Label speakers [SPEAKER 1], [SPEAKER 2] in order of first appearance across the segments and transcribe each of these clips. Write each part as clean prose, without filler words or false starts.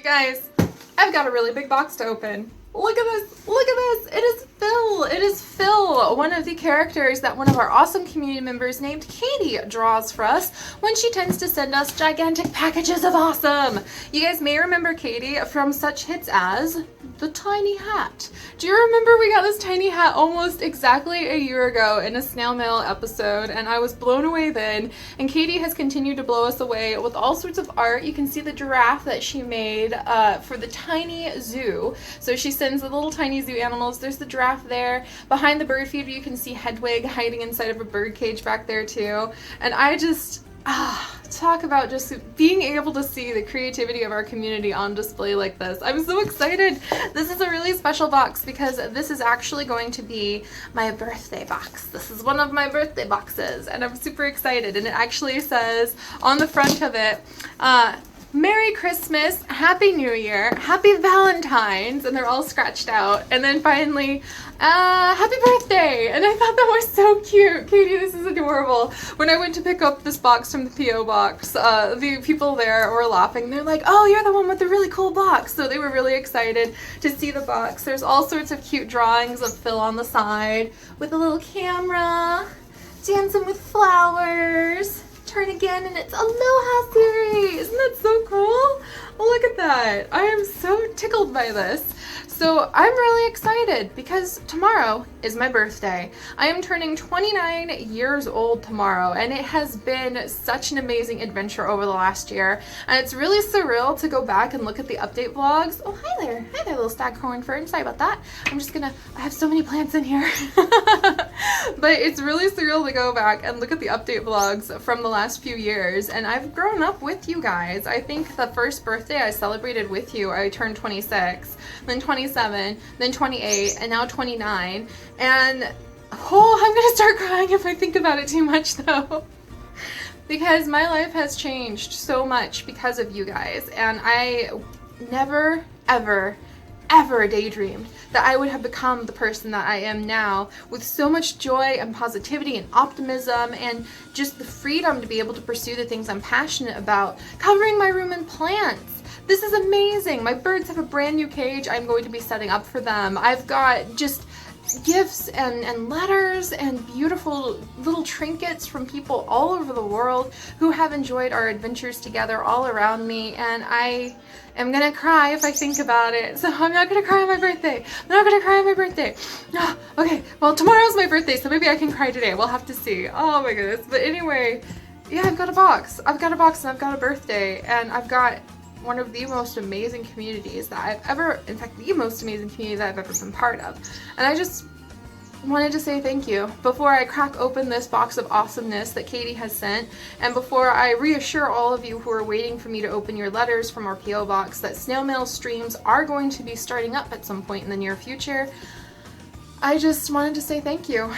[SPEAKER 1] Guys, I've got a really big box to open. Look at this, look at this, it is Phil, it is Phil, one of the characters that one of our awesome community members named Katie draws for us when she tends to send us gigantic packages of awesome. You guys may remember Katie from such hits as the tiny hat. Do you remember we got this tiny hat almost exactly a year ago in a snail mail episode, and I was blown away then, and Katie has continued to blow us away with all sorts of art. You can see the giraffe that she made for the tiny zoo. So she sends the little tiny zoo animals. There's the giraffe there. Behind the bird feeder you can see Hedwig hiding inside of a bird cage back there too. And I just, talk about just being able to see the creativity of our community on display like this. I'm so excited. This is a really special box because this is actually going to be my birthday box. This is one of my birthday boxes and I'm super excited. And it actually says on the front of it, Merry Christmas, Happy New Year, Happy Valentine's, and they're all scratched out. And then finally, Happy Birthday! And I thought that was so cute. Katie, this is adorable. When I went to pick up this box from the P.O. box, the people there were laughing. They're like, oh, you're the one with the really cool box. So they were really excited to see the box. There's all sorts of cute drawings of Phil on the side with a little camera, dancing with flowers. Turn again and it's Aloha Seri. Isn't that so cool? Oh, look at that. I am so tickled by this. So I'm really excited because tomorrow is my birthday. I am turning 29 years old tomorrow, and it has been such an amazing adventure over the last year. And it's really surreal to go back and look at the update vlogs. Oh, hi there. Hi there, little staghorn fern. Sorry about that. I have so many plants in here. But it's really surreal to go back and look at the update vlogs from the last few years. And I've grown up with you guys. I think the first birthday I celebrated with you, I turned 26, then 27, then 28, and now 29. And oh, I'm gonna start crying if I think about it too much though. Because my life has changed so much because of you guys, and I never, ever daydreamed that I would have become the person that I am now, with so much joy and positivity and optimism and just the freedom to be able to pursue the things I'm passionate about, covering my room in plants. This is amazing. My birds have a brand new cage I'm going to be setting up for them. I've got just gifts and letters and beautiful little trinkets from people all over the world who have enjoyed our adventures together all around me, and I am gonna cry if I think about it. So I'm not gonna cry on my birthday. I'm not gonna cry on my birthday. No. Okay, well, tomorrow's my birthday, so maybe I can cry today. We'll have to see. Oh my goodness. But anyway, yeah, I've got a box. I've got a box and I've got a birthday, and I've got one of the most amazing communities that I've ever, in fact, the most amazing community that I've ever been part of. And I just wanted to say thank you before I crack open this box of awesomeness that Katie has sent, and before I reassure all of you who are waiting for me to open your letters from our P.O. box that snail mail streams are going to be starting up at some point in the near future. I just wanted to say thank you.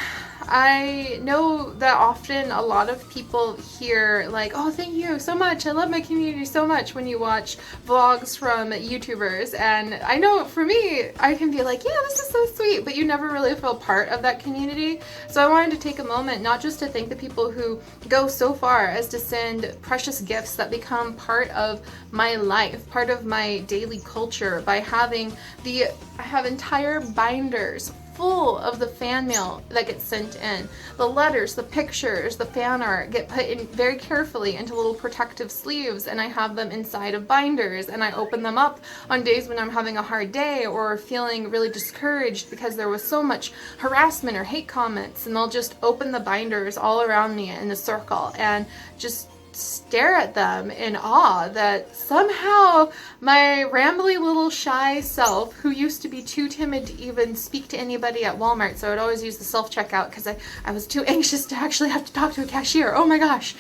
[SPEAKER 1] I know that often a lot of people hear like, oh, thank you so much, I love my community so much, when you watch vlogs from YouTubers, and I know for me, I can be like, yeah, this is so sweet, but you never really feel part of that community. So I wanted to take a moment not just to thank the people who go so far as to send precious gifts that become part of my life, part of my daily culture, by having I have entire binders full of the fan mail that gets sent in. The letters, the pictures, the fan art get put in very carefully into little protective sleeves, and I have them inside of binders, and I open them up on days when I'm having a hard day or feeling really discouraged because there was so much harassment or hate comments, and I'll just open the binders all around me in a circle and just stare at them in awe that somehow my rambly little shy self, who used to be too timid to even speak to anybody at Walmart, so I'd always use the self-checkout because I was too anxious to actually have to talk to a cashier, oh my gosh,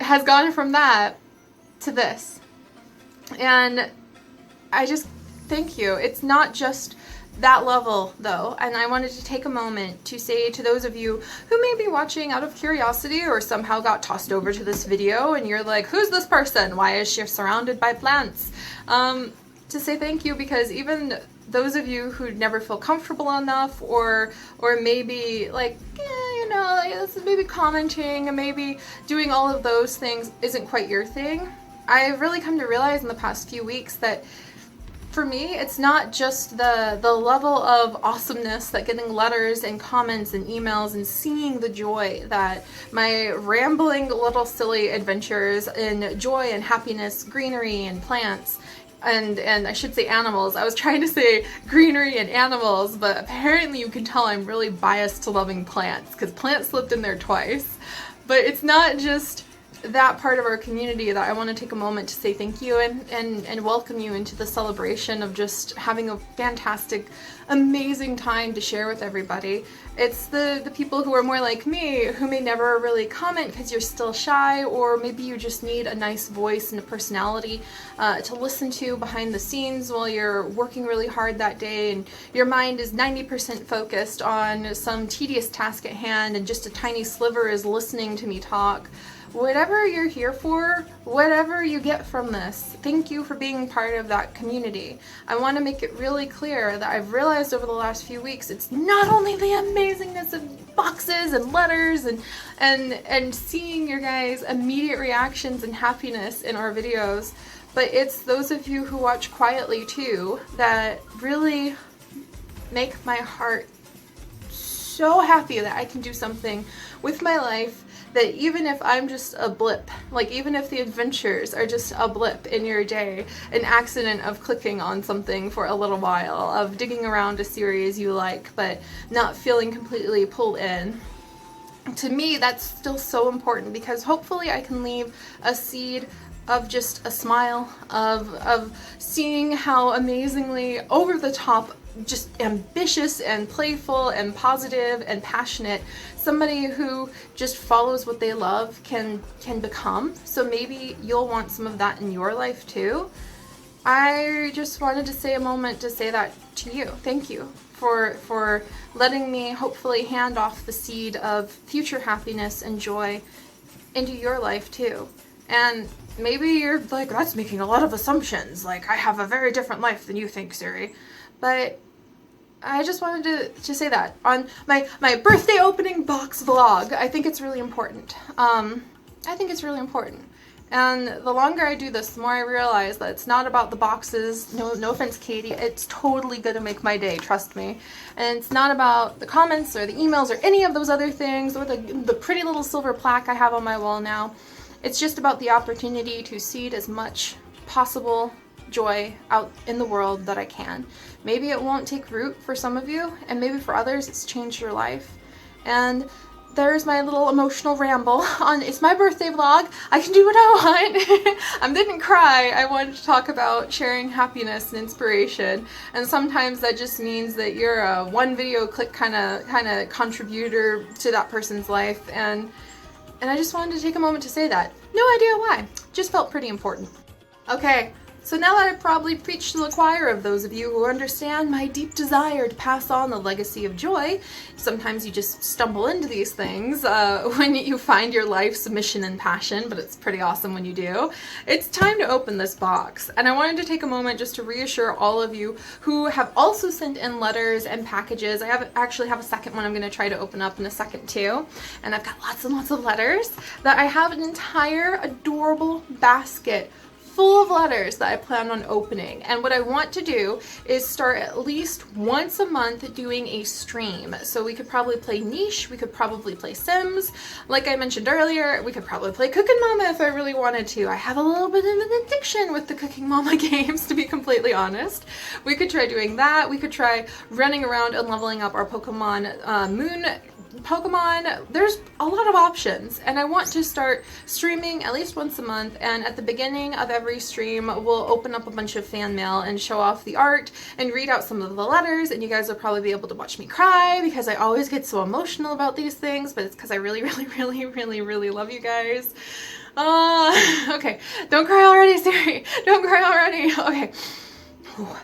[SPEAKER 1] has gone from that to this. And I just thank you. It's not just that level though, and I wanted to take a moment to say to those of you who may be watching out of curiosity or somehow got tossed over to this video and you're like, who's this person? Why is she surrounded by plants? To say thank you, because even those of you who never feel comfortable enough or maybe like, you know, this is maybe commenting and maybe doing all of those things isn't quite your thing, I've really come to realize in the past few weeks that for me, it's not just the level of awesomeness that getting letters and comments and emails and seeing the joy that my rambling little silly adventures in joy and happiness, greenery and plants, and I should say animals. I was trying to say greenery and animals, but apparently you can tell I'm really biased to loving plants because plants slipped in there twice. But it's not just that part of our community that I want to take a moment to say thank you and welcome you into the celebration of just having a fantastic, amazing time to share with everybody. It's the people who are more like me, who may never really comment because you're still shy, or maybe you just need a nice voice and a personality to listen to behind the scenes while you're working really hard that day and your mind is 90% focused on some tedious task at hand and just a tiny sliver is listening to me talk. Whatever you're here for, whatever you get from this, thank you for being part of that community. I want to make it really clear that I've realized over the last few weeks, it's not only the amazingness of boxes and letters and seeing your guys' immediate reactions and happiness in our videos, but it's those of you who watch quietly too that really make my heart so happy that I can do something with my life that even if I'm just a blip, like even if the adventures are just a blip in your day, an accident of clicking on something for a little while, of digging around a series you like but not feeling completely pulled in, to me that's still so important because hopefully I can leave a seed of just a smile, of seeing how amazingly over the top, just ambitious and playful and positive and passionate somebody who just follows what they love can become. So maybe you'll want some of that in your life too. I just wanted to say a moment to say that to you. Thank you for letting me hopefully hand off the seed of future happiness and joy into your life too. And maybe you're like, that's making a lot of assumptions, like I have a very different life than you think, Seri. But I just wanted to say that on my birthday opening box vlog. I think it's really important. I think it's really important. And the longer I do this, the more I realize that it's not about the boxes. No offense, Katie. It's totally gonna make my day, trust me. And it's not about the comments or the emails or any of those other things or the pretty little silver plaque I have on my wall now. It's just about the opportunity to seed as much possible joy out in the world that I can. Maybe it won't take root for some of you, and maybe for others it's changed your life. And there's my little emotional ramble on it's my birthday vlog. I can do what I want. I didn't cry. I wanted to talk about sharing happiness and inspiration. And sometimes that just means that you're a one video click kind of contributor to that person's life. And I just wanted to take a moment to say that. No idea why. Just felt pretty important. Okay. So now that I've probably preached to the choir of those of you who understand my deep desire to pass on the legacy of joy, sometimes you just stumble into these things when you find your life's mission and passion, but it's pretty awesome when you do. It's time to open this box, and I wanted to take a moment just to reassure all of you who have also sent in letters and packages. I actually have a second one I'm going to try to open up in a second too, and I've got lots and lots of letters, that I have an entire adorable basket full of letters that I plan on opening. And what I want to do is start at least once a month doing a stream. So we could probably play Niche, we could probably play Sims. Like I mentioned earlier, we could probably play Cooking Mama if I really wanted to. I have a little bit of an addiction with the Cooking Mama games, to be completely honest. We could try doing that. We could try running around and leveling up our Pokemon Moon Pokemon. There's a lot of options, and I want to start streaming at least once a month, and at the beginning of every stream we'll open up a bunch of fan mail and show off the art and read out some of the letters, and you guys will probably be able to watch me cry because I always get so emotional about these things, but it's because I really love you guys. Okay, don't cry already, Seri. Don't cry already. Okay,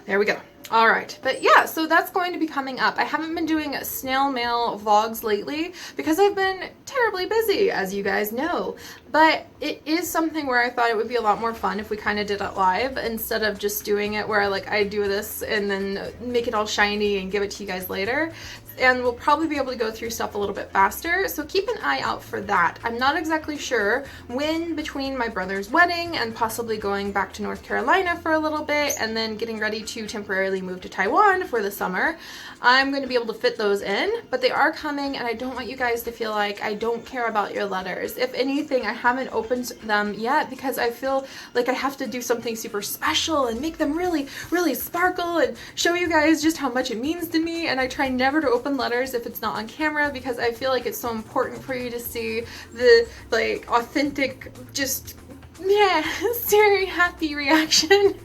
[SPEAKER 1] there we go. All right, but yeah, so that's going to be coming up. I haven't been doing snail mail vlogs lately because I've been terribly busy, as you guys know. But it is something where I thought it would be a lot more fun if we kind of did it live instead of just doing it where like I do this and then make it all shiny and give it to you guys later. And we'll probably be able to go through stuff a little bit faster, so keep an eye out for that. I'm not exactly sure when between my brother's wedding and possibly going back to North Carolina for a little bit and then getting ready to temporarily move to Taiwan for the summer, I'm going to be able to fit those in, but they are coming and I don't want you guys to feel like I don't care about your letters. If anything, I haven't opened them yet because I feel like I have to do something super special and make them really, really sparkle and show you guys just how much it means to me, and I try never to open letters if it's not on camera because I feel like it's so important for you to see the like authentic, just yeah, Seri happy reaction.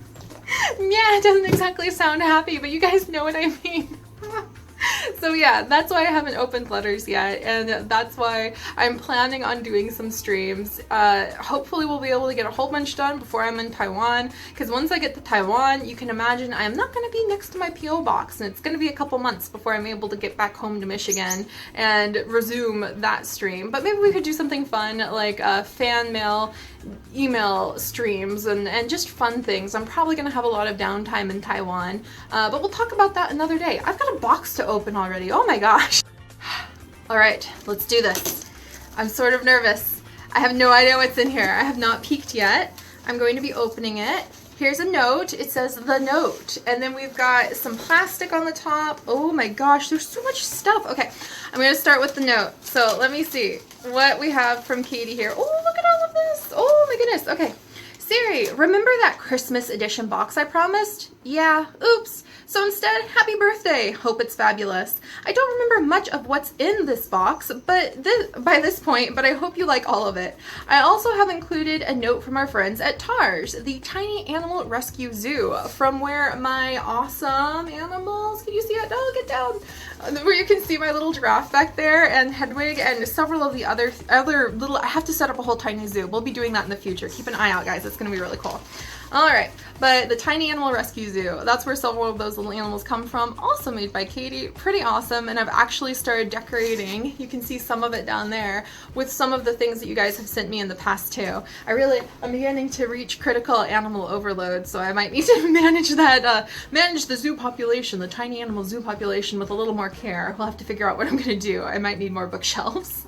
[SPEAKER 1] Yeah, it doesn't exactly sound happy, but you guys know what I mean. So yeah, that's why I haven't opened letters yet, and that's why I'm planning on doing some streams. Hopefully we'll be able to get a whole bunch done before I'm in Taiwan, because once I get to Taiwan, you can imagine I'm not going to be next to my P.O. box, and it's going to be a couple months before I'm able to get back home to Michigan and resume that stream. But maybe we could do something fun like fan mail, email streams, and just fun things. I'm probably going to have a lot of downtime in Taiwan, but we'll talk about that another day. I've got a box to open already. Oh my gosh. All right, let's do this. I'm sort of nervous. I have no idea what's in here. I have not peeked yet. I'm going to be opening it. Here's a note. It says the note, and then we've got some plastic on the top. Oh my gosh, there's so much stuff. Okay, I'm going to start with the note. So let me see what we have from Katie here. Oh, look at all of this. Oh my goodness. Okay. Seri, remember that Christmas edition box I promised? Yeah, oops. So instead, happy birthday. Hope it's fabulous. I don't remember much of what's in this box, but by this point, but I hope you like all of it. I also have included a note from our friends at TARS, the Tiny Animal Rescue Zoo, from where my awesome animals, can you see it? Oh, get down. Where you can see my little giraffe back there and Hedwig and several of the other little, I have to set up a whole tiny zoo. We'll be doing that in the future. Keep an eye out, guys. It's going to be really cool. All right, but the Tiny Animal Rescue Zoo, that's where several of those little animals come from, also made by Katie. Pretty awesome, and I've actually started decorating, you can see some of it down there, with some of the things that you guys have sent me in the past too. I'm beginning to reach critical animal overload, so I might need to manage that, manage the zoo population, the tiny animal zoo population with a little more care. We'll have to figure out what I'm gonna do. I might need more bookshelves.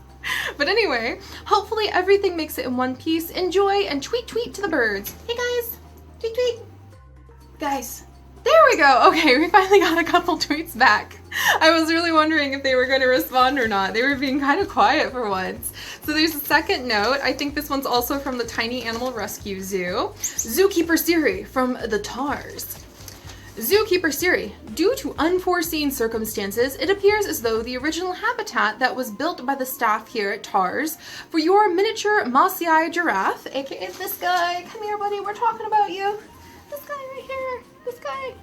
[SPEAKER 1] But anyway, hopefully everything makes it in one piece. Enjoy and tweet tweet to the birds. Hey guys, tweet tweet. Guys, there we go. Okay, we finally got a couple tweets back. I was really wondering if they were going to respond or not. They were being kind of quiet for once. So there's a second note. I think this one's also from the Tiny Animal Rescue Zoo. Zookeeper Seri from the TARS. Zookeeper Seri, due to unforeseen circumstances, it appears as though the original habitat that was built by the staff here at TARS for your miniature mossy giraffe, aka this guy, come here buddy, we're talking about you, this guy right here, this guy,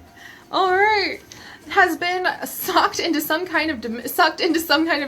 [SPEAKER 1] alright, has been sucked into some kind of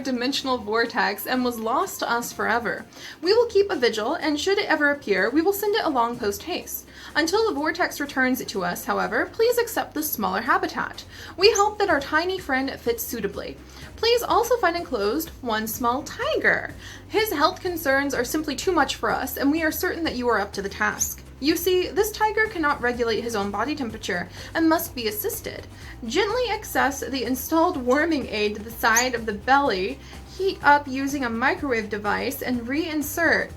[SPEAKER 1] dimensional vortex and was lost to us forever. We will keep a vigil, and should it ever appear, we will send it along post haste. Until the vortex returns it to us, however, please accept this smaller habitat. We hope that our tiny friend fits suitably. Please also find enclosed one small tiger. His health concerns are simply too much for us, and we are certain that you are up to the task. You see, this tiger cannot regulate his own body temperature and must be assisted. Gently access the installed warming aid to the side of the belly, heat up using a microwave device, and reinsert.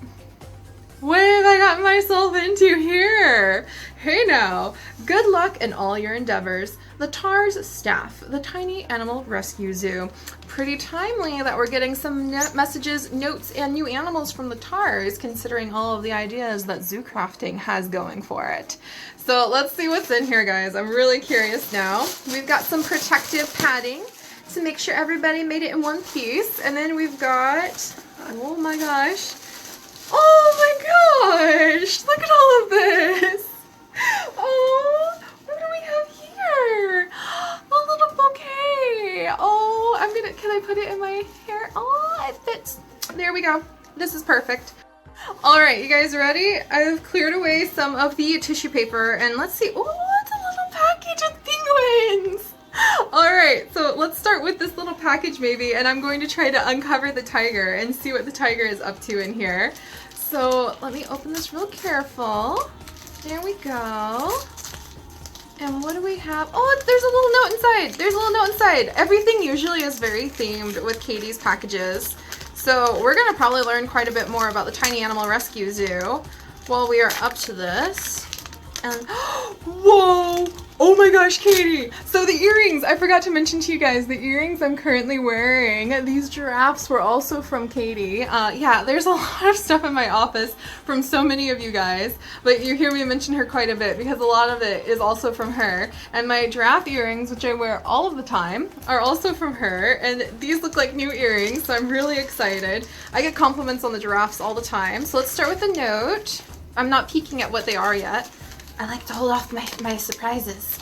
[SPEAKER 1] What have I got myself into here? Hey now, good luck in all your endeavors. The TARS staff, the Tiny Animal Rescue Zoo. Pretty timely that we're getting some messages, notes, and new animals from the TARS, considering all of the ideas that zoo crafting has going for it. So let's see what's in here, guys. I'm really curious now. We've got some protective padding to make sure everybody made it in one piece. And then we've got, oh my gosh. Oh my gosh, look at all of this. Oh, what do we have here? A little bouquet. Oh, can I put it in my hair? Oh, it fits. There we go. This is perfect. All right, you guys ready? I've cleared away some of the tissue paper, and let's see. Oh, it's a little package of Alright, so let's start with this little package maybe, and I'm going to try to uncover the tiger and see what the tiger is up to in here. So let me open this real careful. There we go. And what do we have? Oh, there's a little note inside. There's a little note inside. Everything usually is very themed with Katie's packages. So we're gonna probably learn quite a bit more about the Tiny Animal Rescue Zoo while we are up to this. And whoa! Oh my gosh, Katie! So the earrings, I forgot to mention to you guys, the earrings I'm currently wearing, these giraffes were also from Katie. Yeah, there's a lot of stuff in my office from so many of you guys, but you hear me mention her quite a bit because a lot of it is also from her. And my giraffe earrings, which I wear all of the time, are also from her, and these look like new earrings, so I'm really excited. I get compliments on the giraffes all the time. So let's start with a note. I'm not peeking at what they are yet. I like to hold off my surprises.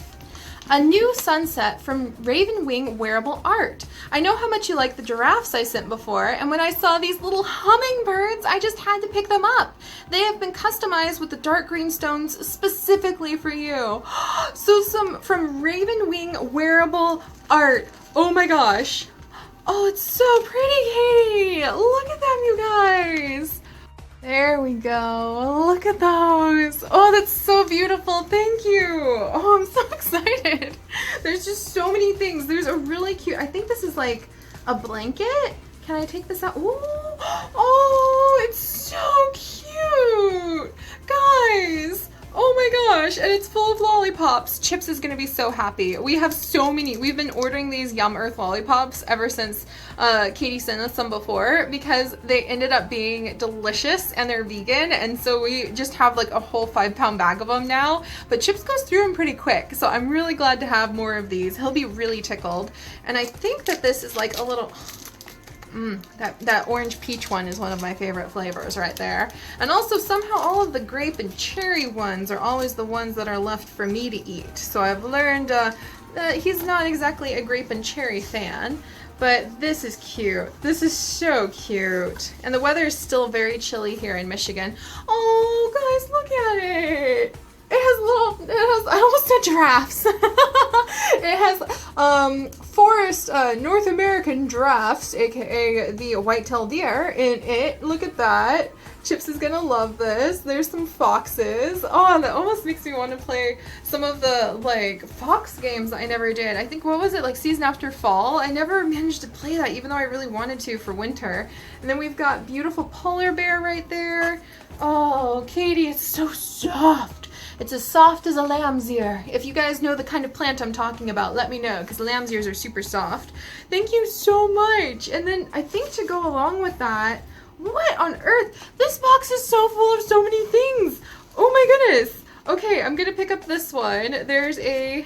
[SPEAKER 1] A new sunset from Raven Wing Wearable Art. I know how much you like the giraffes I sent before, and when I saw these little hummingbirds, I just had to pick them up. They have been customized with the dark green stones specifically for you. So some from Raven Wing Wearable Art. Oh my gosh. Oh, it's so pretty, Katie. Look at them, you guys. There we go. Look at those. Oh, that's so beautiful. Thank you. Oh, I'm so excited. There's just so many things. There's a really cute, I think this is like a blanket. Can I take this out? Ooh. Oh, it's so cute. Guys. Oh my gosh, and it's full of lollipops. Chips is gonna be so happy. We have so many. We've been ordering these Yum Earth lollipops ever since Katie sent us some before because they ended up being delicious and they're vegan, and so we just have like a whole 5-pound bag of them now. But Chips goes through them pretty quick, so I'm really glad to have more of these. He'll be really tickled. And I think that this is like a little... that orange peach one is one of my favorite flavors right there. And also somehow all of the grape and cherry ones are always the ones that are left for me to eat. So I've learned that he's not exactly a grape and cherry fan, but this is cute. This is so cute. And the weather is still very chilly here in Michigan. Oh guys, look at it. I almost said giraffes. It has forest North American giraffes, aka the white-tailed deer, in it. Look at that. Chips is gonna love this. There's some foxes. Oh, that almost makes me want to play some of the like fox games I never did. I think, what was it, like Season After Fall? I never managed to play that even though I really wanted to for winter. And then we've got beautiful polar bear right there. Oh, Katie, it's so soft. It's as soft as a lamb's ear. If you guys know the kind of plant I'm talking about, let me know, because lamb's ears are super soft. Thank you so much. And then I think to go along with that, what on earth? This box is so full of so many things. Oh my goodness. Okay, I'm gonna pick up this one. There's a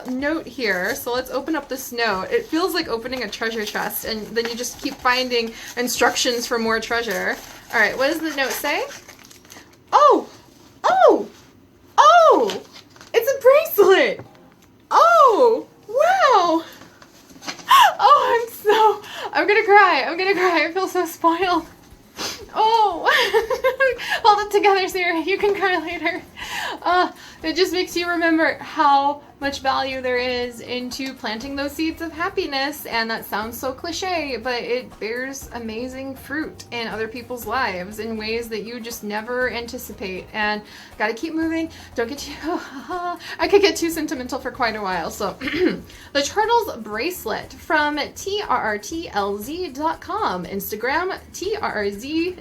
[SPEAKER 1] note here, so let's open up this note. It feels like opening a treasure chest, and then you just keep finding instructions for more treasure. All right, what does the note say? Oh! It's a bracelet! Oh! Wow! Oh, I'm gonna cry. I feel so spoiled. Oh! Hold it together, Seri. You can cry later. It just makes you remember how much value there is into planting those seeds of happiness, and that sounds so cliche, but it bears amazing fruit in other people's lives in ways that you just never anticipate. And gotta keep moving. Don't get too... I could get too sentimental for quite a while. So the Turtles bracelet from trrtlz.com, Instagram trrtlz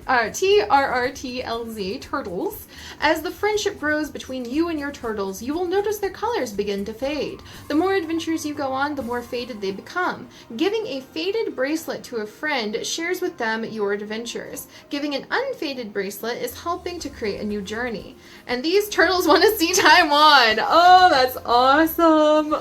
[SPEAKER 1] turtles. As the friendship grows between you and your turtles, you will notice their colors begin to fade. The more adventures you go on, the more faded they become. Giving a faded bracelet to a friend shares with them your adventures. Giving an unfaded bracelet is helping to create a new journey. And these turtles want to see Taiwan. Oh, that's awesome.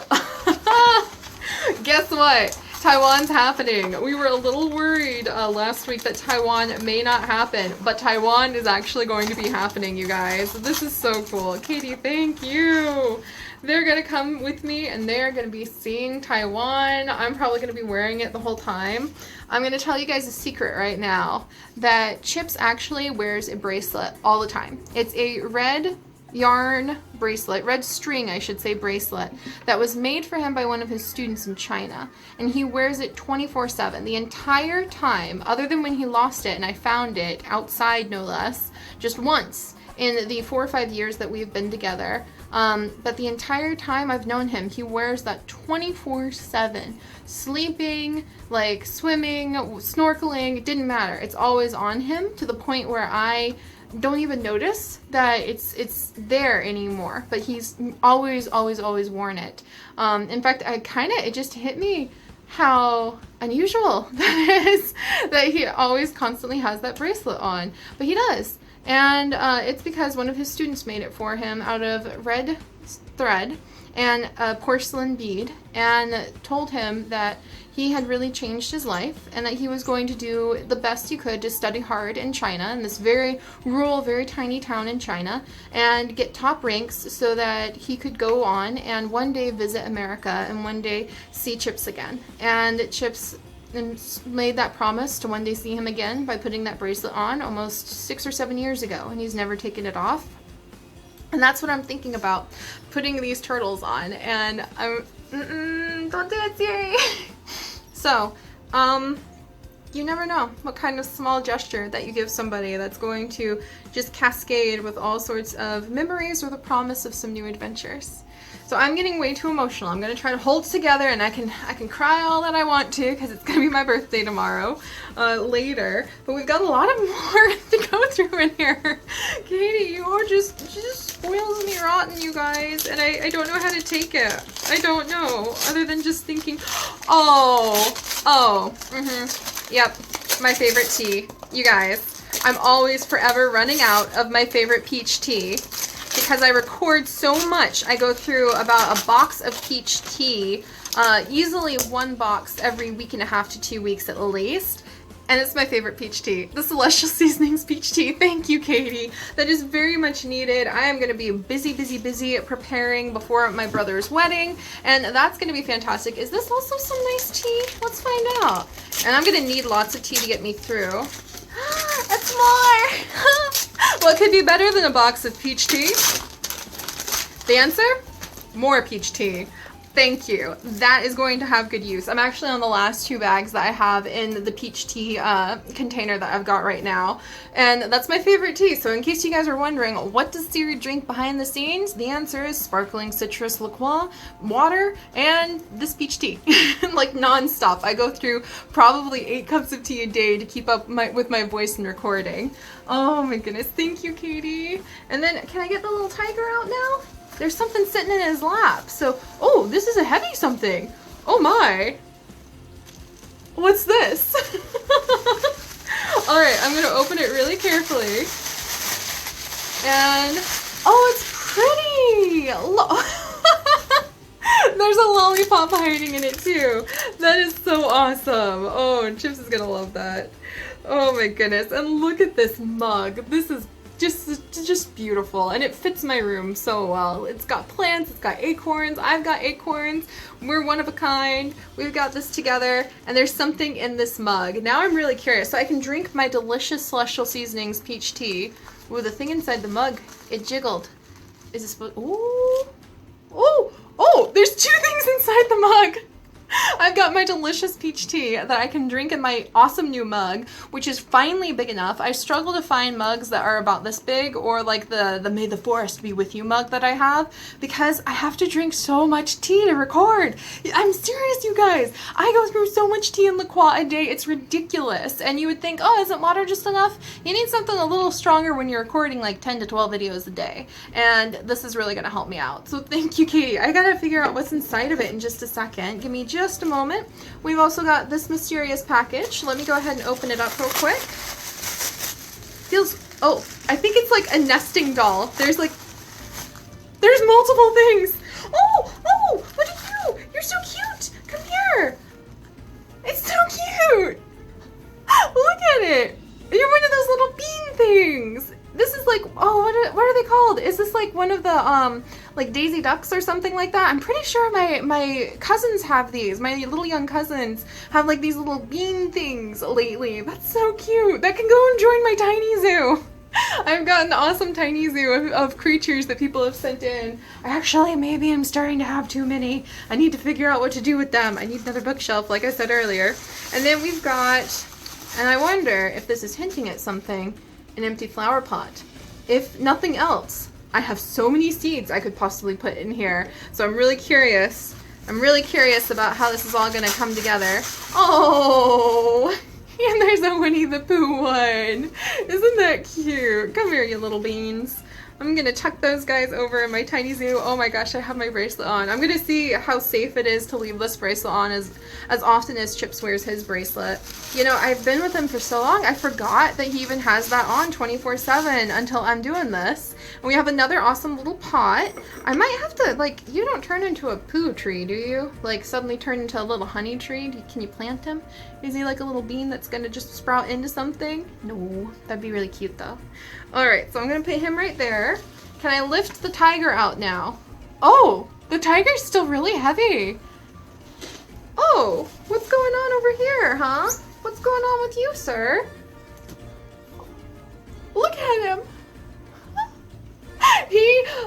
[SPEAKER 1] Guess what? Taiwan's happening. We were a little worried last week that Taiwan may not happen, but Taiwan is actually going to be happening, you guys. This is so cool. Katie, thank you. They're gonna come with me and they're gonna be seeing Taiwan. I'm probably gonna be wearing it the whole time. I'm gonna tell you guys a secret right now that Chips actually wears a bracelet all the time. It's a red yarn bracelet, red string, I should say, bracelet, that was made for him by one of his students in China. And he wears it 24/7. The entire time, other than when he lost it and I found it outside, no less, just once in the 4 or 5 years that we've been together. But the entire time I've known him, he wears that 24/7. Sleeping, like swimming, snorkeling, it didn't matter. It's always on him, to the point where I don't even notice that it's there anymore. But he's always worn it. In fact, it just hit me how unusual that is, that he always constantly has that bracelet on. But he does. And it's because one of his students made it for him out of red thread and a porcelain bead, and told him that he had really changed his life and that he was going to do the best he could to study hard in China, in this very rural, very tiny town in China, and get top ranks so that he could go on and one day visit America and one day see Chips again. And Chips made that promise to one day see him again by putting that bracelet on almost 6 or 7 years ago, and he's never taken it off. And that's what I'm thinking about, putting these turtles on. And I'm, don't do it, Seri. So, you never know what kind of small gesture that you give somebody that's going to just cascade with all sorts of memories or the promise of some new adventures. So I'm getting way too emotional. I'm gonna try to hold it together, and I can cry all that I want to, because it's gonna be my birthday tomorrow, later. But we've got a lot of more to go through in here. Katie, you are just spoils me rotten, you guys, and I don't know how to take it. I don't know, other than just thinking, yep, my favorite tea. You guys, I'm always forever running out of my favorite peach tea. Because I record so much, I go through about a box of peach tea, easily one box every week and a half to 2 weeks at least. And it's my favorite peach tea, the Celestial Seasonings peach tea. Thank you, Katie. That is very much needed. I am going to be busy preparing before my brother's wedding, and that's going to be fantastic. Is this also some nice tea? Let's find out. And I'm going to need lots of tea to get me through. It's more! What could be better than a box of peach tea? The answer? More peach tea. Thank you. That is going to have good use. I'm actually on the last 2 bags that I have in the peach tea container that I've got right now. And that's my favorite tea. So in case you guys are wondering, what does Seri drink behind the scenes? The answer is sparkling citrus liqueur, water, and this peach tea. Like non-stop. I go through probably 8 cups of tea a day to keep up with my voice and recording. Oh my goodness. Thank you, Katie. And then, can I get the little tiger out now? There's something sitting in his lap. So, oh, this is a heavy something. Oh my. What's this? All right, I'm gonna open it really carefully. And, oh, it's pretty. There's a lollipop hiding in it too. That is so awesome. Oh, Chips is gonna love that. Oh my goodness. And look at this mug. This is just beautiful, and it fits my room so well. It's got plants, it's got acorns, I've got acorns, we're one of a kind, we've got this together, and there's something in this mug. Now I'm really curious. So I can drink my delicious Celestial Seasonings peach tea. Ooh, the thing inside the mug, it jiggled. Is this supposed, ooh, oh, there's 2 things inside the mug. I've got my delicious peach tea that I can drink in my awesome new mug, which is finally big enough. I struggle to find mugs that are about this big, or like the May the Forest be with you mug that I have, because I have to drink so much tea to record. I'm serious, you guys. I go through so much tea and liqueur a day, it's ridiculous. And you would think, oh, isn't water just enough? You need something a little stronger when you're recording like 10 to 12 videos a day. And this is really gonna help me out. So thank you, Katie. I gotta figure out what's inside of it in just a second. Give me just a moment. We've also got this mysterious package. Let me go ahead and open it up real quick. Feels, oh, I think it's like a nesting doll. There's multiple things. Oh, look at you. You're so cute. Come here. It's so cute. Look at it. You're one of those little bean things. This is like, oh, what are they called? Is this like one of the, like Daisy Ducks or something like that? I'm pretty sure my cousins have these. My little young cousins have like these little bean things lately. That's so cute. That can go and join my tiny zoo. I've got an awesome tiny zoo of creatures that people have sent in. Actually, maybe I'm starting to have too many. I need to figure out what to do with them. I need another bookshelf, like I said earlier. And then we've got, and I wonder if this is hinting at something, an empty flower pot. If nothing else, I have so many seeds I could possibly put in here. So I'm really curious. I'm really curious about how this is all going to come together. Oh! And there's a Winnie the Pooh one. Isn't that cute? Come here, you little beans. I'm gonna tuck those guys over in my tiny zoo. Oh my gosh, I have my bracelet on. I'm gonna see how safe it is to leave this bracelet on as often as Chips wears his bracelet. You know, I've been with him for so long, I forgot that he even has that on 24/7 until I'm doing this. And we have another awesome little pot. I might have to, like, you don't turn into a poo tree, do you? Like, suddenly turn into a little honey tree? Can you plant him? Is he like a little bean that's gonna just sprout into something? No, that'd be really cute though. Alright, so I'm gonna put him right there. Can I lift the tiger out now? Oh, the tiger's still really heavy. Oh, what's going on over here, huh? What's going on with you, sir? Look at him.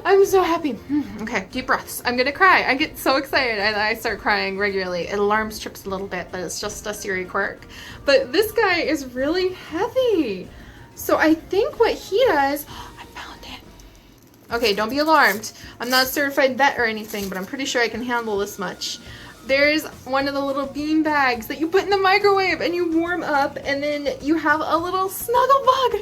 [SPEAKER 1] I'm so happy. Okay, deep breaths. I'm gonna cry. I get so excited and I start crying regularly. It alarms Trips a little bit, but it's just a Seri quirk. But this guy is really heavy. So I think what he does, I found it. Okay, don't be alarmed. I'm not a certified vet or anything, but I'm pretty sure I can handle this much. There's one of the little bean bags that you put in the microwave and you warm up, and then you have a little snuggle bug.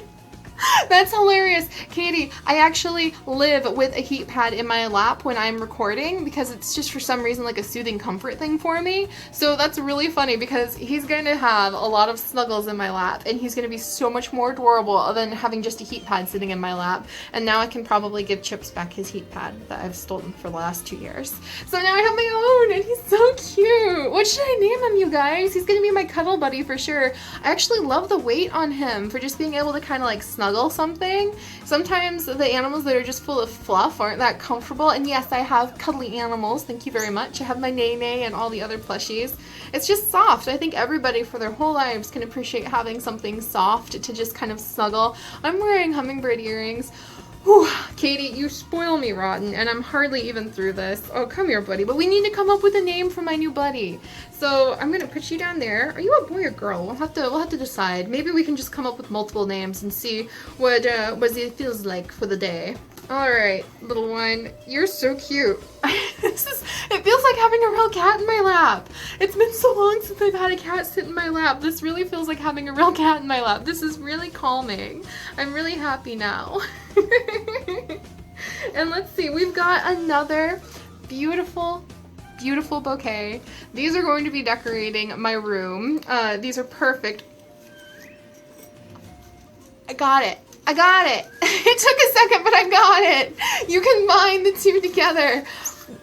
[SPEAKER 1] That's hilarious. Katie, I actually live with a heat pad in my lap when I'm recording because it's just for some reason like a soothing comfort thing for me. So that's really funny because he's going to have a lot of snuggles in my lap and he's going to be so much more adorable than having just a heat pad sitting in my lap. And now I can probably give Chips back his heat pad that I've stolen for the last 2 years. So now I have my own and he's so cute. What should I name him, you guys? He's going to be my cuddle buddy for sure. I actually love the weight on him for just being able to kind of like snuggle something. Sometimes the animals that are just full of fluff aren't that comfortable, and yes, I have cuddly animals, thank you very much. I have my Nene and all the other plushies. It's just soft. I think everybody for their whole lives can appreciate having something soft to just kind of snuggle. I'm wearing hummingbird earrings. Whew, Katie, you spoil me rotten, and I'm hardly even through this. Oh, come here, buddy. But we need to come up with a name for my new buddy. So I'm gonna put you down there. Are you a boy or girl? We'll have to decide. Maybe we can just come up with multiple names and see what it feels like for the day. All right, little one, you're so cute. It feels like having a real cat in my lap. It's been so long since I've had a cat sit in my lap. This really feels like having a real cat in my lap. This is really calming. I'm really happy now. And let's see, we've got another beautiful, beautiful bouquet. These are going to be decorating my room. These are perfect. I got it. I got it. It took a second, but I got it. You combine the two together.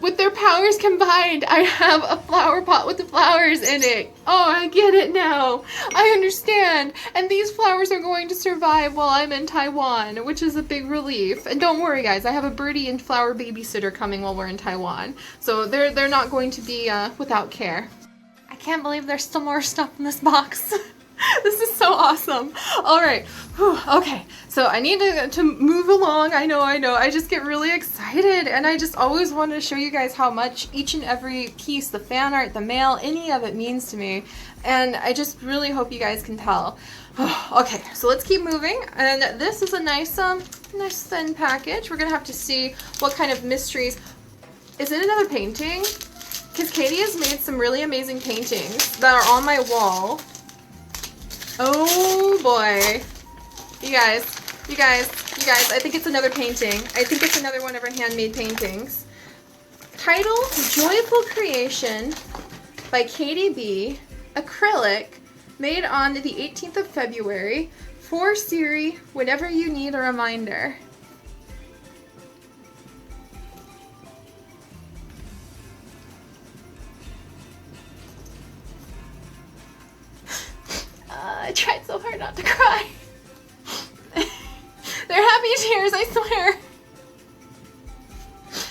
[SPEAKER 1] With their powers combined, I have a flower pot with the flowers in it. Oh, I get it now. I understand. And these flowers are going to survive while I'm in Taiwan, which is a big relief. And don't worry, guys. I have a birdie and flower babysitter coming while we're in Taiwan. So they're not going to be without care. I can't believe there's still more stuff in this box. This is so awesome. All right. Whew. Okay. So I need to move along. I know. I just get really excited and I just always wanted to show you guys how much each and every piece, the fan art, the mail, any of it means to me. And I just really hope you guys can tell. Okay. So let's keep moving. And this is a nice thin package. We're going to have to see what kind of mysteries. Is it another painting? Because Katie has made some really amazing paintings that are on my wall. Oh boy. You guys, I think it's another painting. I think it's another one of her handmade paintings. Title, Joyful Creation by Katie B. Acrylic, made on the 18th of February for Seri whenever you need a reminder. I tried so hard not to cry. They're happy tears, I swear.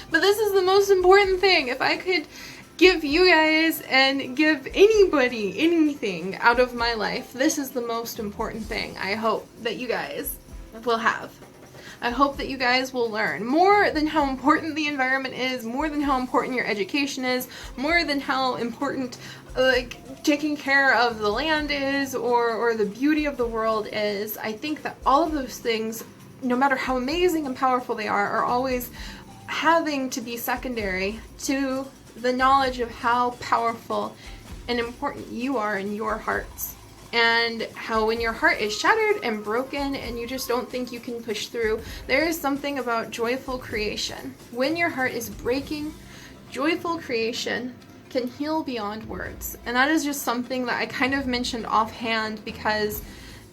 [SPEAKER 1] But this is the most important thing. If I could give you guys and give anybody anything out of my life, this is the most important thing. I hope that you guys will have. I hope that you guys will learn more than how important the environment is, more than how important your education is, more than how important like taking care of the land is, or the beauty of the world is. I think that all of those things, no matter how amazing and powerful they are always having to be secondary to the knowledge of how powerful and important you are in your hearts. And how when your heart is shattered and broken and you just don't think you can push through, there is something about joyful creation. When your heart is breaking, joyful creation can heal beyond words. And that is just something that I kind of mentioned offhand, because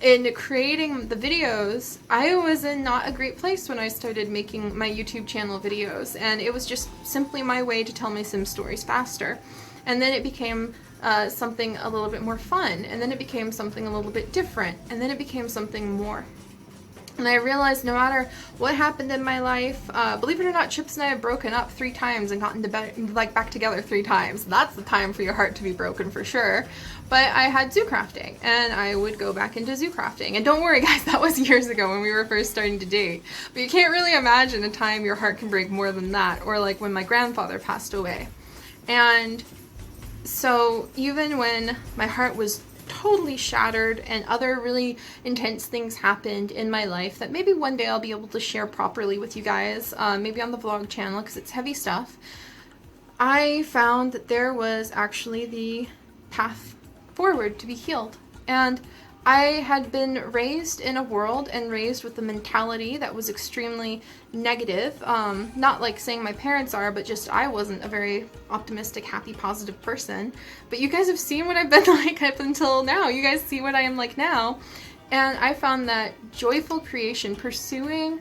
[SPEAKER 1] in creating the videos, I was in not a great place when I started making my YouTube channel videos, and it was just simply my way to tell my Sim stories faster. And then it became something a little bit more fun, and then it became something a little bit different, and then it became something more. And I realized no matter what happened in my life, believe it or not, Chips and I have broken up 3 times and gotten to back together 3 times. That's the time for your heart to be broken for sure. But I had zoo crafting, and I would go back into zoo crafting. And don't worry guys, that was years ago when we were first starting to date. But you can't really imagine a time your heart can break more than that, or like when my grandfather passed away. And so even when my heart was totally shattered and other really intense things happened in my life that maybe one day I'll be able to share properly with you guys, maybe on the vlog channel, because it's heavy stuff, I found that there was actually the path forward to be healed. And I had been raised in a world and raised with a mentality that was extremely negative. Not like saying my parents are, but just I wasn't a very optimistic, happy, positive person. But you guys have seen what I've been like up until now. You guys see what I am like now. And I found that joyful creation, pursuing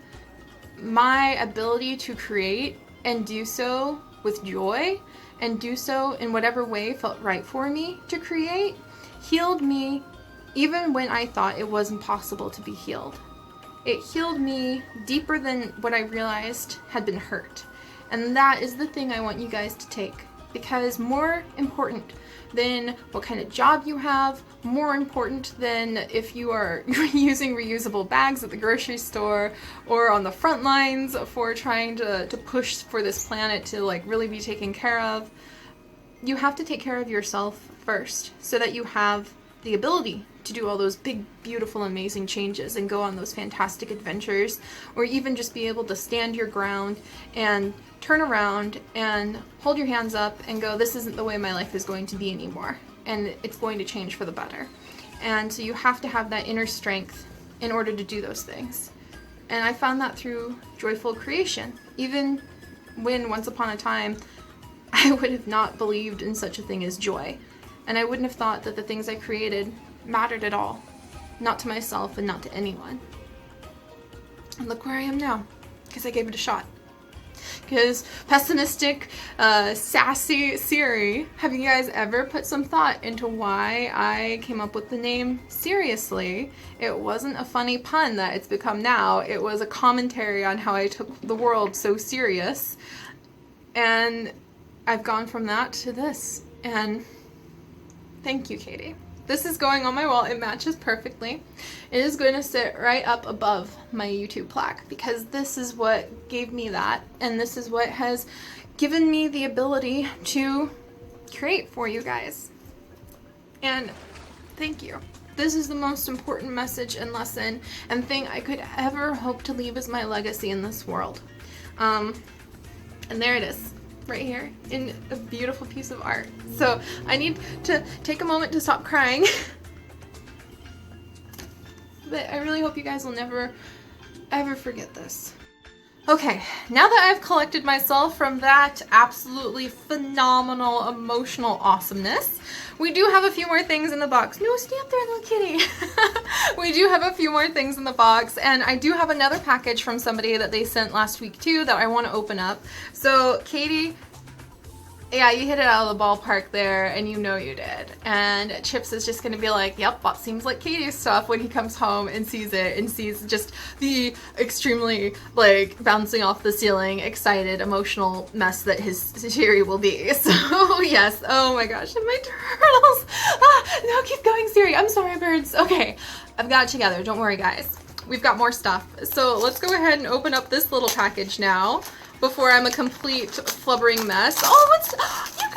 [SPEAKER 1] my ability to create and do so with joy and do so in whatever way felt right for me to create, healed me even when I thought it was impossible to be healed. It healed me deeper than what I realized had been hurt. And that is the thing I want you guys to take. Because more important than what kind of job you have, more important than if you are using reusable bags at the grocery store or on the front lines for trying to push for this planet to like really be taken care of, you have to take care of yourself first so that you have the ability to do all those big, beautiful, amazing changes and go on those fantastic adventures, or even just be able to stand your ground and turn around and hold your hands up and go, this isn't the way my life is going to be anymore, and it's going to change for the better. And so you have to have that inner strength in order to do those things. And I found that through joyful creation, even when once upon a time I would have not believed in such a thing as joy. And I wouldn't have thought that the things I created mattered at all. Not to myself and not to anyone. And look where I am now. Because I gave it a shot. Because pessimistic, sassy Seri, have you guys ever put some thought into why I came up with the name Seriously? It wasn't a funny pun that it's become now. It was a commentary on how I took the world so serious. And I've gone from that to this. And thank you, Katie. This is going on my wall. It matches perfectly. It is going to sit right up above my YouTube plaque because this is what gave me that, and this is what has given me the ability to create for you guys. And thank you. This is the most important message and lesson and thing I could ever hope to leave as my legacy in this world. And there it is. Right here in a beautiful piece of art. So I need to take a moment to stop crying. But I really hope you guys will never ever forget this. Okay, now that I've collected myself from that absolutely phenomenal emotional awesomeness, we do have a few more things in the box. No, stay up there, little kitty. We do have a few more things in the box, and I do have another package from somebody that they sent last week too that I want to open up. So Katie, yeah, you hit it out of the ballpark there, and you know you did. And Chips is just gonna be like, yep, that seems like Katie's stuff when he comes home and sees it and sees just the extremely, like, bouncing off the ceiling, excited, emotional mess that his Seri will be. So, yes, oh my gosh, and my turtles! Ah, no, keep going, Seri. I'm sorry, birds. Okay, I've got it together. Don't worry, guys. we've got more stuff. So let's go ahead and open up this little package now before I'm a complete flubbering mess. Oh, it's, you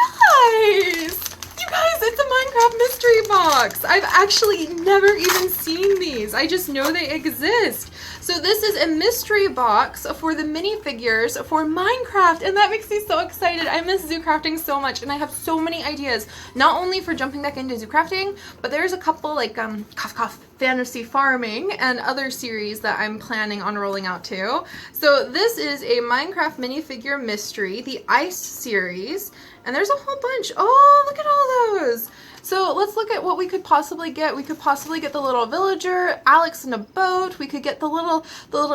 [SPEAKER 1] guys! You guys, it's a Minecraft mystery box. I've actually never even seen these. I just know they exist. So this is a mystery box for the minifigures for Minecraft, and that makes me so excited. I miss zoo crafting so much, and I have so many ideas, not only for jumping back into zoo crafting, but there's a couple like cough cough fantasy farming and other series that I'm planning on rolling out too. So this is a Minecraft minifigure mystery, the Ice series, and there's a whole bunch. Oh, look at all those. So let's look at what we could possibly get. We could possibly get the little villager, Alex in a boat. We could get the little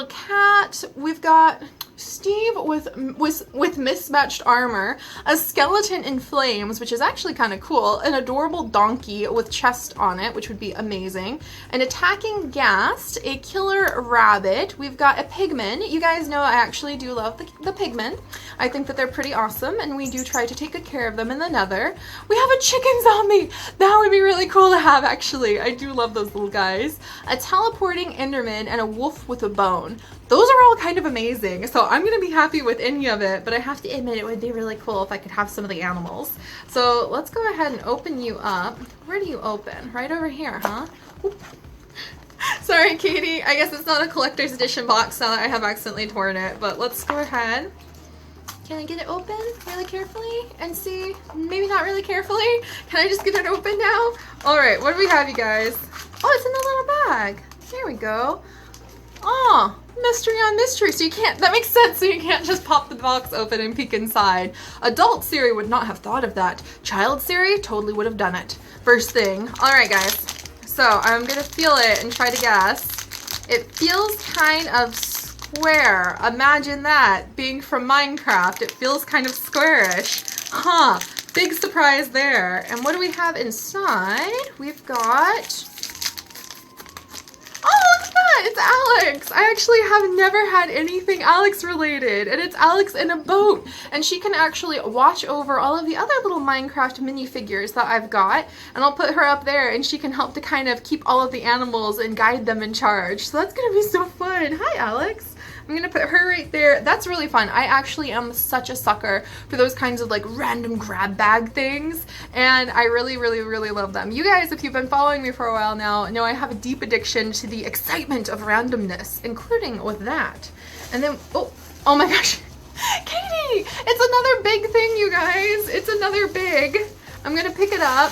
[SPEAKER 1] cat. We've got Steve with mismatched armor, a skeleton in flames, which is actually kind of cool, an adorable donkey with chest on it, which would be amazing, an attacking ghast, a killer rabbit. We've got a pigman. You guys know I actually do love the pigmen. I think that they're pretty awesome, and we do try to take good care of them in the nether. We have a chicken zombie. That would be really cool to have, actually. I do love those little guys. A teleporting enderman and a wolf with a bone. Those are all kind of amazing, so I'm going to be happy with any of it, but I have to admit it would be really cool if I could have some of the animals. So let's go ahead and open you up. Where do you open? Right over here, huh? Oop. Sorry, Katie. I guess it's not a collector's edition box now that I have accidentally torn it, but let's go ahead. Can I get it open really carefully and see? Maybe not really carefully. Can I just get it open now? All right, what do we have, you guys? Oh, it's in the little bag. There we go. Oh, mystery on mystery. So you can't, that makes sense. So you can't just pop the box open and peek inside. Adult Seri would not have thought of that. Child Seri totally would have done it. First thing. All right, guys. So I'm going to feel it and try to guess. It feels kind of square. Imagine that, being from Minecraft. It feels kind of squarish. Huh. Big surprise there. And what do we have inside? We've got... Oh, look at that! It's Alex! I actually have never had anything Alex related, and it's Alex in a boat. And she can actually watch over all of the other little Minecraft minifigures that I've got, and I'll put her up there, and she can help to kind of keep all of the animals and guide them in charge. So that's gonna be so fun. Hi, Alex! I'm gonna put her right there. That's really fun. I actually am such a sucker for those kinds of like random grab bag things, and I really, really, really love them. You guys, if you've been following me for a while now, know I have a deep addiction to the excitement of randomness, including with that. And then, oh my gosh, Katie, it's another big thing, you guys. It's another big. I'm gonna pick it up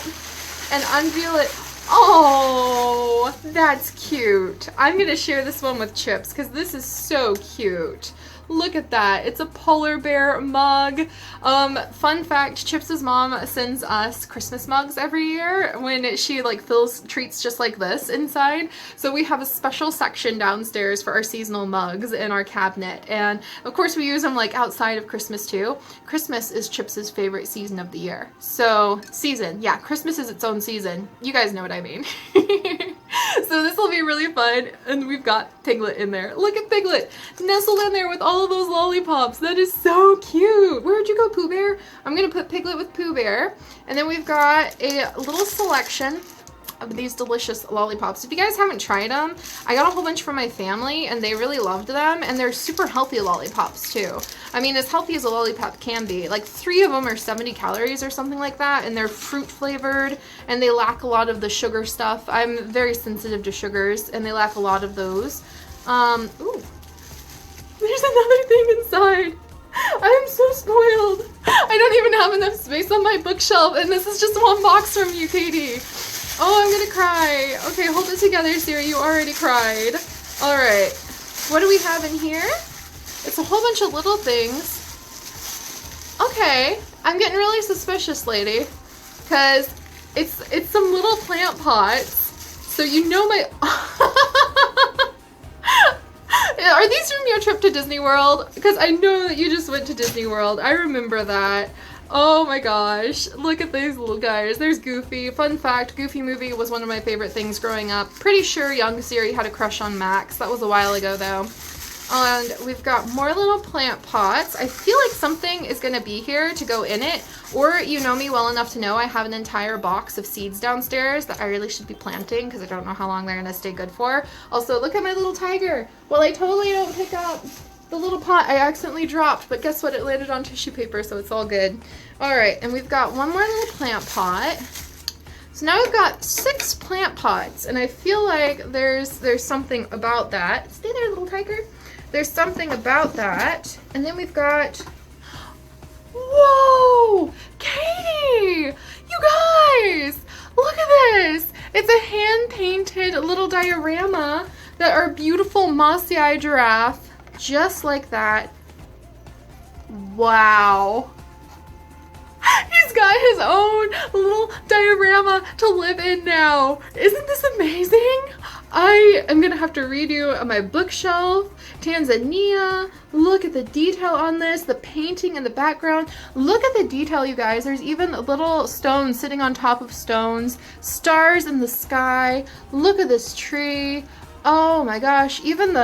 [SPEAKER 1] and unveil it. Oh, that's cute. I'm gonna share this one with Chips because this is so cute. Look at that. It's a polar bear mug. Fun fact, Chips' mom sends us Christmas mugs every year when she like fills treats just like this inside. So we have a special section downstairs for our seasonal mugs in our cabinet. And of course we use them like outside of Christmas too. Christmas is Chips' favorite season of the year. So yeah, Christmas is its own season. You guys know what I mean. So this will be really fun, and we've got Piglet in there. Look at Piglet nestled in there with all of those lollipops. That is so cute. Where'd you go, Pooh Bear? I'm gonna put Piglet with Pooh Bear, and then we've got a little selection of these delicious lollipops. If you guys haven't tried them, I got a whole bunch from my family and they really loved them, and they're super healthy lollipops too. I mean, as healthy as a lollipop can be. Like 3 of them are 70 calories or something like that, and they're fruit flavored and they lack a lot of the sugar stuff. I'm very sensitive to sugars and they lack a lot of those. Ooh, there's another thing inside. I am so spoiled. I don't even have enough space on my bookshelf, and this is just one box from you, Katie. Oh, I'm gonna cry. Okay, hold it together, Seri. You already cried. All right. What do we have in here? It's a whole bunch of little things. Okay, I'm getting really suspicious, lady, because it's some little plant pots. So you know my... Are these from your trip to Disney World? Because I know that you just went to Disney World. I remember that. Oh my gosh, look at these little guys. There's Goofy. Fun fact, Goofy movie was one of my favorite things growing up. Pretty sure young Seri had a crush on Max. That was a while ago though. And we've got more little plant pots. I feel like something is going to be here to go in it. Or you know me well enough to know I have an entire box of seeds downstairs that I really should be planting because I don't know how long they're going to stay good for. Also, look at my little tiger. Well, I totally don't pick up the little pot I accidentally dropped, but guess what? It landed on tissue paper, so it's all good. All right, and we've got one more little plant pot. So now we've got 6 plant pots, and I feel like there's something about that. Stay there, little tiger. There's something about that. And then we've got, whoa, Katie, you guys, look at this. It's a hand-painted little diorama that our beautiful mossy-eyed giraffe, just like that. Wow. He's got his own little diorama to live in now. Isn't this amazing? I am gonna have to redo my bookshelf. Tanzania. Look at the detail on this, the painting in the background. Look at the detail, you guys. There's even little stones sitting on top of stones, stars in the sky. Look at this tree. Oh my gosh, even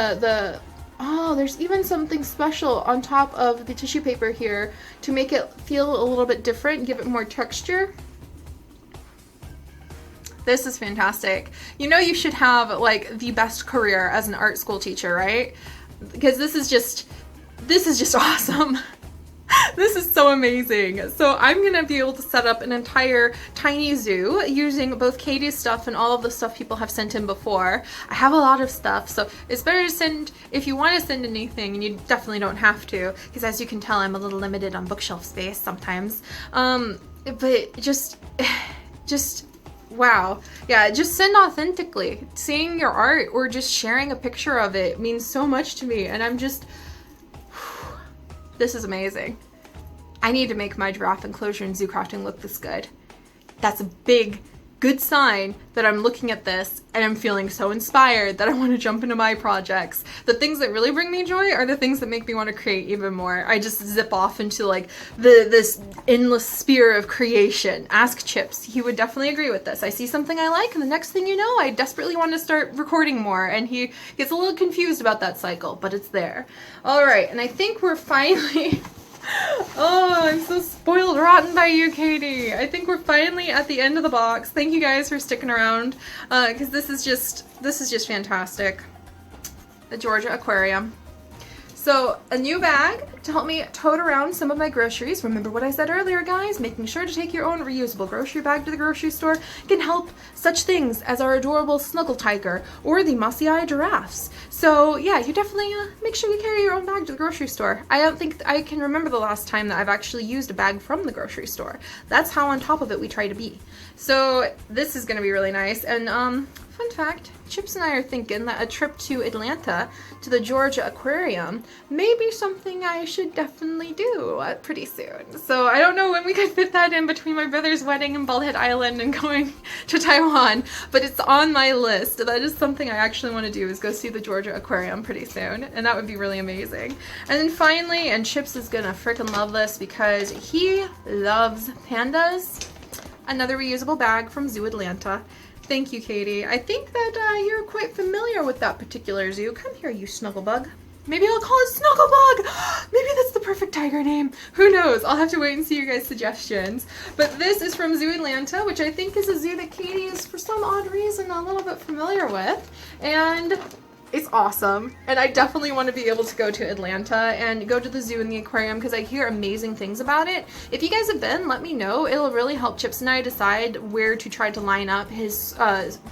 [SPEAKER 1] oh, there's even something special on top of the tissue paper here to make it feel a little bit different, give it more texture. This is fantastic. You know you should have like the best career as an art school teacher, right? Because this is just awesome. This is so amazing. So I'm gonna be able to set up an entire tiny zoo using both Katie's stuff and all of the stuff people have sent in before. I have a lot of stuff, so it's better to send, if you want to send anything, and you definitely don't have to, because as you can tell, I'm a little limited on bookshelf space sometimes. But just wow. Yeah, just send authentically. Seeing your art or just sharing a picture of it means so much to me, and I'm just, this is amazing. I need to make my giraffe enclosure in zoo crafting look this good. That's a big, good sign that I'm looking at this and I'm feeling so inspired that I want to jump into my projects. The things that really bring me joy are the things that make me want to create even more. I just zip off into like this endless sphere of creation. Ask Chips. He would definitely agree with this. I see something I like and the next thing you know, I desperately want to start recording more, and he gets a little confused about that cycle, but it's there. All right, and I think we're finally... Oh, I'm so spoiled rotten by you, Katie. I think we're finally at the end of the box. Thank you guys for sticking around, because this is just fantastic. The Georgia Aquarium. So a new bag to help me tote around some of my groceries. Remember what I said earlier, guys? Making sure to take your own reusable grocery bag to the grocery store can help such things as our adorable snuggle tiger or the mossy-eyed giraffes. So yeah, you definitely make sure you carry your own bag to the grocery store. I don't think I can remember the last time that I've actually used a bag from the grocery store. That's how on top of it we try to be. So this is going to be really nice. And fun fact, Chips and I are thinking that a trip to Atlanta to the Georgia Aquarium may be something I should definitely do pretty soon. So I don't know when we could fit that in between my brother's wedding in Bald Head Island and going to Taiwan, but it's on my list. That is something I actually want to do, is go see the Georgia Aquarium pretty soon, and that would be really amazing. And then finally, and Chips is gonna freaking love this because he loves pandas, another reusable bag from Zoo Atlanta. Thank you, Katie. I think that you're quite familiar with that particular zoo. Come here, you snugglebug. Maybe I'll call it Snugglebug. Maybe that's the perfect tiger name. Who knows? I'll have to wait and see your guys' suggestions. But this is from Zoo Atlanta, which I think is a zoo that Katie is, for some odd reason, a little bit familiar with. And it's awesome, and I definitely want to be able to go to Atlanta and go to the zoo and the aquarium because I hear amazing things about it. If you guys have been, let me know. It'll really help Chips and I decide where to try to line up his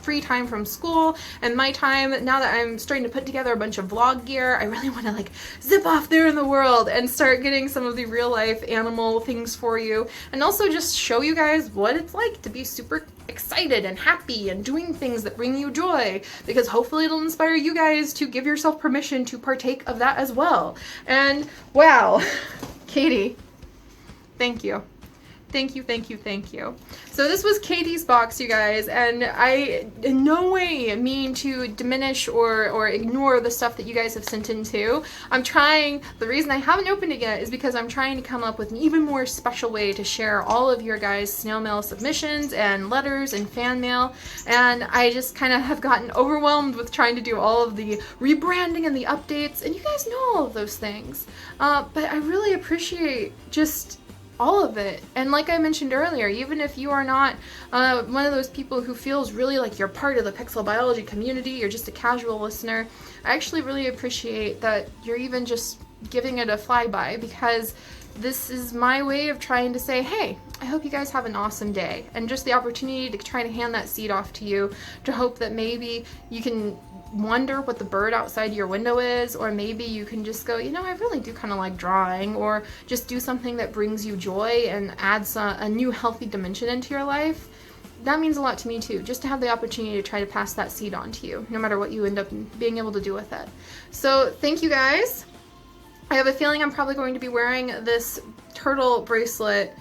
[SPEAKER 1] free time from school and my time. Now that I'm starting to put together a bunch of vlog gear, I really want to like zip off there in the world and start getting some of the real life animal things for you, and also just show you guys what it's like to be super excited and happy and doing things that bring you joy, because hopefully it'll inspire you guys to give yourself permission to partake of that as well. And wow, Katie, thank you. Thank you, thank you, thank you. So this was Katie's box, you guys, and I in no way mean to diminish or ignore the stuff that you guys have sent in too. I'm trying, the reason I haven't opened it yet is because I'm trying to come up with an even more special way to share all of your guys' snail mail submissions and letters and fan mail, and I just kind of have gotten overwhelmed with trying to do all of the rebranding and the updates, and you guys know all of those things. But I really appreciate just all of it. And like I mentioned earlier, even if you are not one of those people who feels really like you're part of the pixel biology community, you're just a casual listener, I actually really appreciate that you're even just giving it a flyby, because this is my way of trying to say, hey, I hope you guys have an awesome day, and just the opportunity to try to hand that seed off to you, to hope that maybe you can wonder what the bird outside your window is, or maybe you can just go, you know, I really do kind of like drawing, or just do something that brings you joy and adds a new healthy dimension into your life. That means a lot to me too, just to have the opportunity to try to pass that seed on to you, no matter what you end up being able to do with it. So thank you guys. I have a feeling I'm probably going to be wearing this turtle bracelet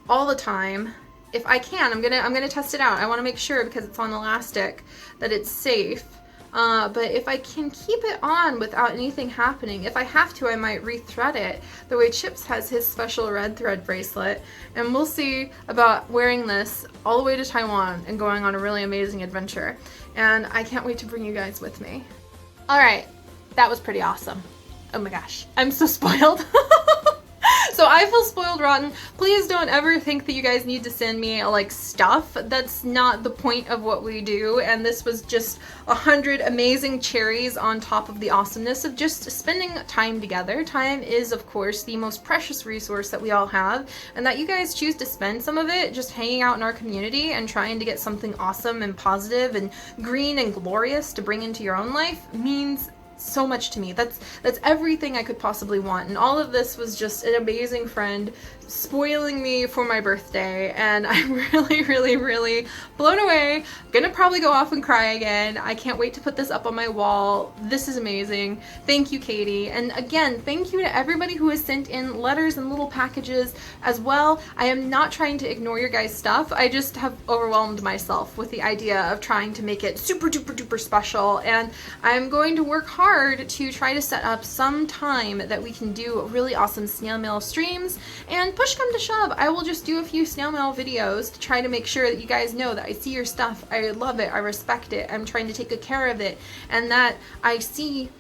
[SPEAKER 1] all the time. If I can, I'm gonna test it out. I want to make sure, because it's on elastic, that it's safe. But if I can keep it on without anything happening, if I have to, I might rethread it the way Chips has his special red thread bracelet, and we'll see about wearing this all the way to Taiwan and going on a really amazing adventure. And I can't wait to bring you guys with me. All right, that was pretty awesome. Oh my gosh, I'm so spoiled. So I feel spoiled rotten. Please don't ever think that you guys need to send me like stuff. That's not the point of what we do. And this was just 100 amazing cherries on top of the awesomeness of just spending time together. Time is, of course, the most precious resource that we all have, and that you guys choose to spend some of it just hanging out in our community and trying to get something awesome and positive and green and glorious to bring into your own life means so much to me. That's everything I could possibly want, and all of this was just an amazing friend spoiling me for my birthday, and I'm really blown away. Gonna probably go off and cry again. I can't wait to put this up on my wall. This is amazing. Thank you, Katie. And again, thank you to everybody who has sent in letters and little packages as well. I am not trying to ignore your guys' stuff. I just have overwhelmed myself with the idea of trying to make it super duper special, and I'm going to work hard to try to set up some time that we can do really awesome snail mail streams, and push come to shove, I will just do a few snail mail videos to try to make sure that you guys know that I see your stuff, I love it, I respect it, I'm trying to take good care of it, and that I see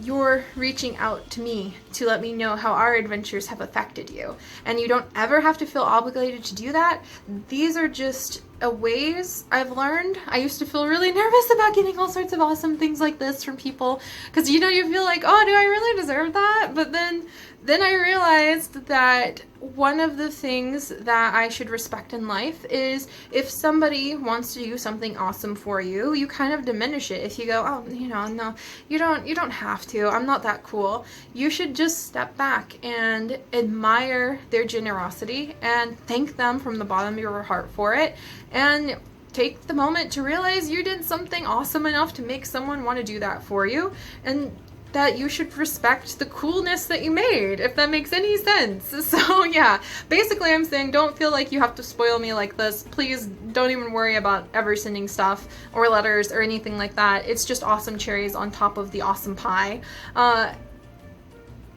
[SPEAKER 1] you're reaching out to me to let me know how our adventures have affected you. And you don't ever have to feel obligated to do that. These are just ways I've learned. I used to feel really nervous about getting all sorts of awesome things like this from people, because you know, you feel like, oh, do I really deserve that? But then I realized that one of the things that I should respect in life is if somebody wants to do something awesome for you, you kind of diminish it. If you go, oh, you know, no, you don't have to, I'm not that cool. You should just step back and admire their generosity and thank them from the bottom of your heart for it, and take the moment to realize you did something awesome enough to make someone want to do that for you, and that you should respect the coolness that you made, if that makes any sense. So yeah, basically I'm saying don't feel like you have to spoil me like this. Please don't even worry about ever sending stuff or letters or anything like that. It's just awesome cherries on top of the awesome pie.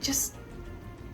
[SPEAKER 1] Just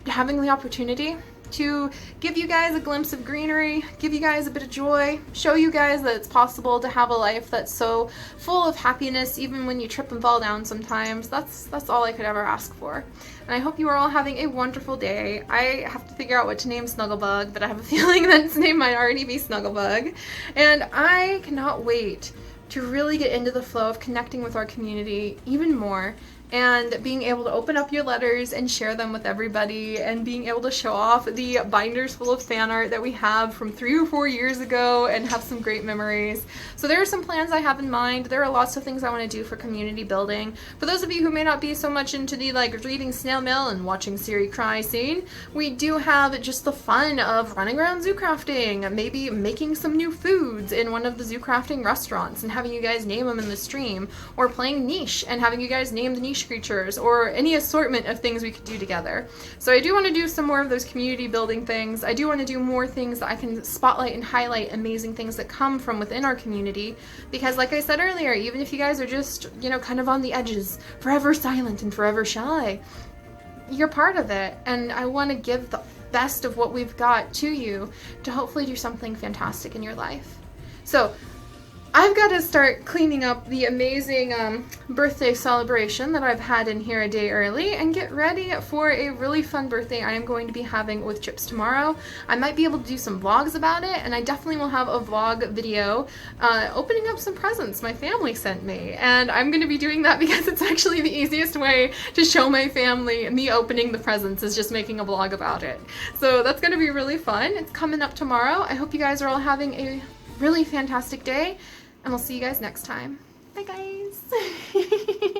[SPEAKER 1] having the opportunity to give you guys a glimpse of greenery, give you guys a bit of joy, show you guys that it's possible to have a life that's so full of happiness even when you trip and fall down sometimes. That's all I could ever ask for. And I hope you are all having a wonderful day. I have to figure out what to name Snugglebug, but I have a feeling that its name might already be Snugglebug. And I cannot wait to really get into the flow of connecting with our community even more, and being able to open up your letters and share them with everybody, and being able to show off the binders full of fan art that we have from 3 or 4 years ago and have some great memories. So there are some plans I have in mind. There are lots of things I want to do for community building. For those of you who may not be so much into the like reading snail mail and watching Seri cry scene, we do have just the fun of running around zoo crafting, maybe making some new foods in one of the zoo crafting restaurants and having you guys name them in the stream, or playing niche and having you guys name the niche bush creatures, or any assortment of things we could do together. So I do want to do some more of those community building things. I do want to do more things that I can spotlight and highlight amazing things that come from within our community, because like I said earlier, even if you guys are just, you know, kind of on the edges, forever silent and forever shy, you're part of it, and I want to give the best of what we've got to you to hopefully do something fantastic in your life. So I've got to start cleaning up the amazing birthday celebration that I've had in here a day early and get ready for a really fun birthday I am going to be having with Chips tomorrow. I might be able to do some vlogs about it, and I definitely will have a vlog video opening up some presents my family sent me. And I'm going to be doing that because it's actually the easiest way to show my family me opening the presents, is just making a vlog about it. So that's going to be really fun. It's coming up tomorrow. I hope you guys are all having a really fantastic day, and we'll see you guys next time. Bye guys.